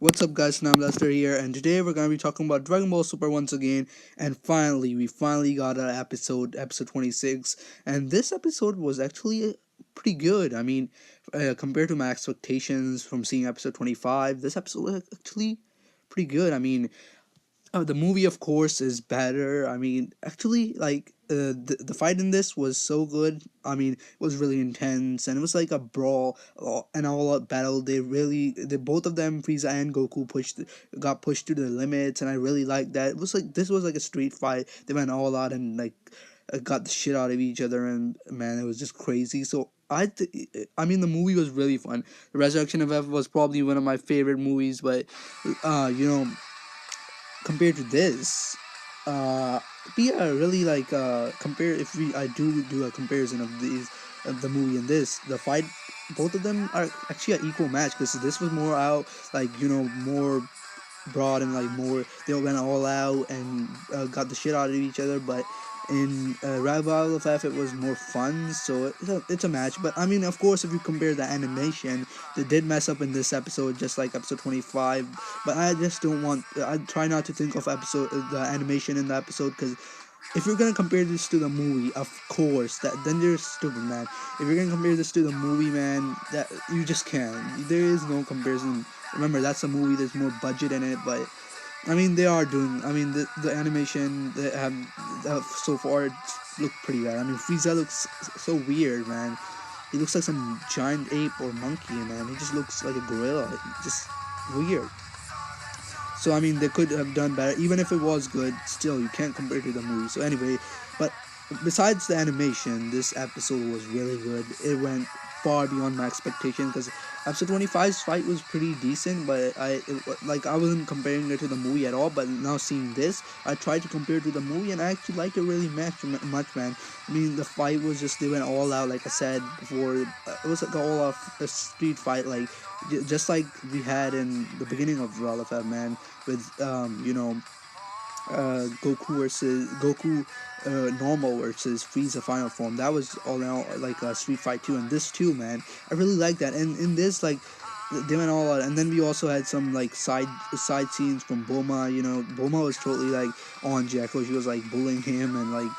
What's up, guys? Now I'm Lester here, and today we're gonna be talking about Dragon Ball Super once again. And we finally got our episode 26, and this episode was actually pretty good. Compared to my expectations from seeing episode 25, this episode was actually pretty good. The movie, of course, is better. The fight in this was so good. It was really intense, and it was like a brawl, an all-out battle. They both of them, Frieza and Goku, got pushed to the limits, and I really liked that. This was like a street fight. They went all out and got the shit out of each other, and man, it was just crazy. The movie was really fun. The Resurrection of F was probably one of my favorite movies, but you know compared to this, uh yeah, really compare if we I do a comparison of the movie and this, the fight, both of them are actually an equal match, because this was more out, more broad, and more, they went all out and got the shit out of each other. But in Rival of F, it was more fun, so it's a match. But of course, if you compare the animation, they did mess up in this episode, just like episode 25. But I just don't want, I try not to think of the animation in the episode, because if you're gonna compare this to the movie, of course, that then you're stupid, man. If you're gonna compare this to the movie, man, that you just can't. There is no comparison. Remember, that's a movie. There's more budget in it, but they are doing. The animation they have so far look pretty bad. Frieza looks so weird, man. He looks like some giant ape or monkey, man. He just looks like a gorilla. Just weird. So they could have done better, even if it was good. Still, you can't compare it to the movie. So anyway, but besides the animation, this episode was really good. It went far beyond my expectation, because episode 25's fight was pretty decent, but I wasn't comparing it to the movie at all. But now seeing this, I tried to compare it to the movie, and I actually liked it really much, man. The fight was just, they went all out, like I said before. It was like all out a street fight, just like we had in the beginning of Ralph, man, with Goku normal versus Frieza final form. That was all out like a street fight too, and this too, man. I really like that. And in this, they went all out. And then we also had some side scenes from Bulma. Bulma was totally on Jacko. She was bullying him, and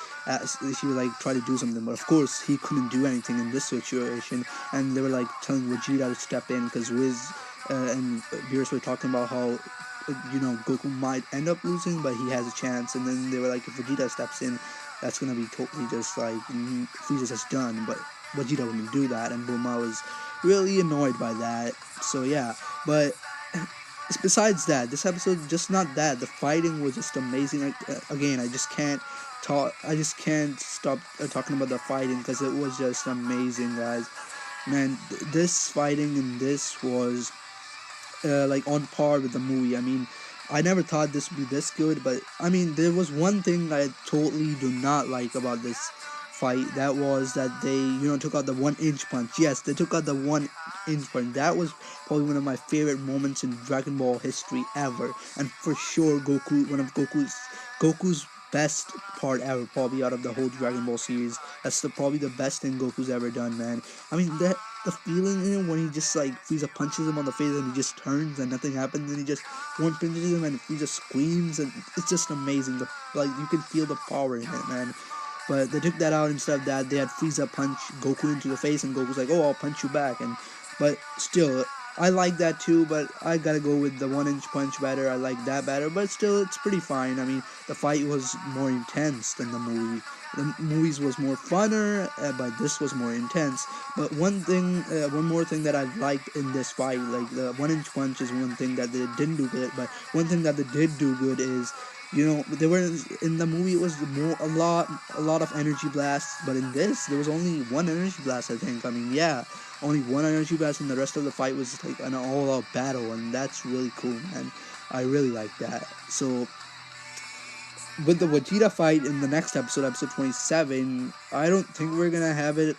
she would try to do something, but of course he couldn't do anything in this situation. And they were telling Vegeta to step in, because Wiz and Beerus were talking about how Goku might end up losing, but he has a chance. And then they were like, if Vegeta steps in, that's gonna be totally just Frieza's just done. But Vegeta wouldn't do that, and Bulma was really annoyed by that. So yeah, but besides that, this episode, just not that, the fighting was just amazing. Again, I just can't talk. I just can't stop talking about the fighting, because it was just amazing, guys. Man, this fighting in this was on par with the movie. I never thought this would be this good, but there was one thing I totally do not like about this fight. That was that they took out the 1 inch punch. Yes, they took out the 1 inch punch. That was probably one of my favorite moments in Dragon Ball history ever, and for sure one of Goku's best part ever, probably out of the whole Dragon Ball series. That's probably the best thing Goku's ever done, man. That the feeling in it when he just Frieza punches him on the face, and he just turns and nothing happens, and he just one pinches him and Frieza screams, and it's just amazing. You can feel the power in it, man. But they took that out. Instead of that, they had Frieza punch Goku into the face, and Goku's like, "Oh, I'll punch you back." But still, I like that too. But I gotta go with the 1 inch punch better. I like that better. But still, it's pretty fine. The fight was more intense than the movie. The movies was more funner, but this was more intense. But one more thing that I liked in this fight, like the 1 inch punch, is one thing that they didn't do good. But one thing that they did do good is, they were in the movie, it was a lot of energy blasts, but in this there was only one energy blast, I think. Yeah, only one energy blast, and the rest of the fight was like an all-out battle, and that's really cool, man. I really like that. So with the Vegeta fight in the next episode 27, I don't think we're gonna have it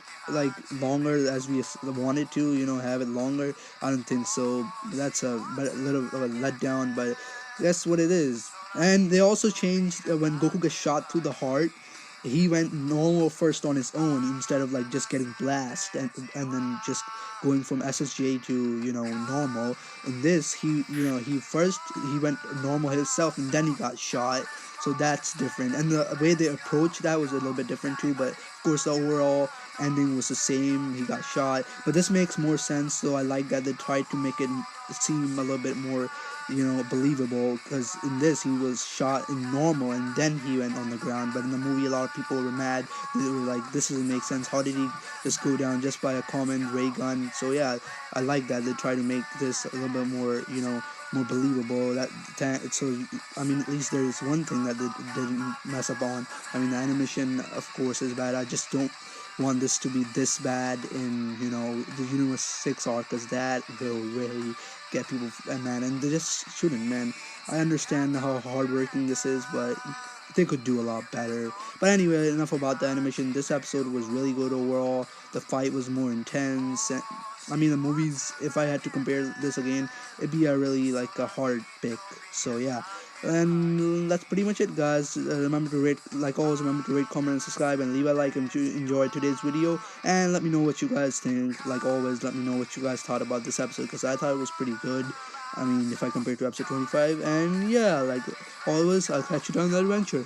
longer as we wanted to, have it longer. I don't think so. That's a little of a letdown, but that's what it is. And they also changed when Goku gets shot through the heart. he went normal first on his own instead of like just getting blast and then just going from SSJ to normal. In this, he first he went normal himself and then he got shot. So that's different, and the way they approached that was a little bit different too. But of course, the overall ending was the same. He got shot, but this makes more sense. So I like that they tried to make it seem a little bit more believable, because in this he was shot in normal and then he went on the ground. But in the movie, a lot of people were mad. They were like, this doesn't make sense. How did he just go down just by a common ray gun? So yeah, I like that they try to make this a little bit more more believable. So I mean, at least there's one thing that they didn't mess up on. I mean, the animation of course is bad. I just don't want this to be this bad in the Universe 6 arc, because that will really get people man, and they just shouldn't, man. I understand how hardworking this is, but they could do a lot better. But anyway, enough about the animation. This episode was really good overall. The fight was more intense. I mean, the movies, if I had to compare this again, it'd be a really like a hard pick. So yeah, and that's pretty much it, guys. Remember to rate, like always, remember to rate, comment, and subscribe, and leave a like if you enjoyed today's video. And let me know what you guys think. Like always, let me know what you guys thought about this episode, because I thought it was pretty good. I mean, if I compare to episode 25, and yeah, like always, I'll catch you down the adventure.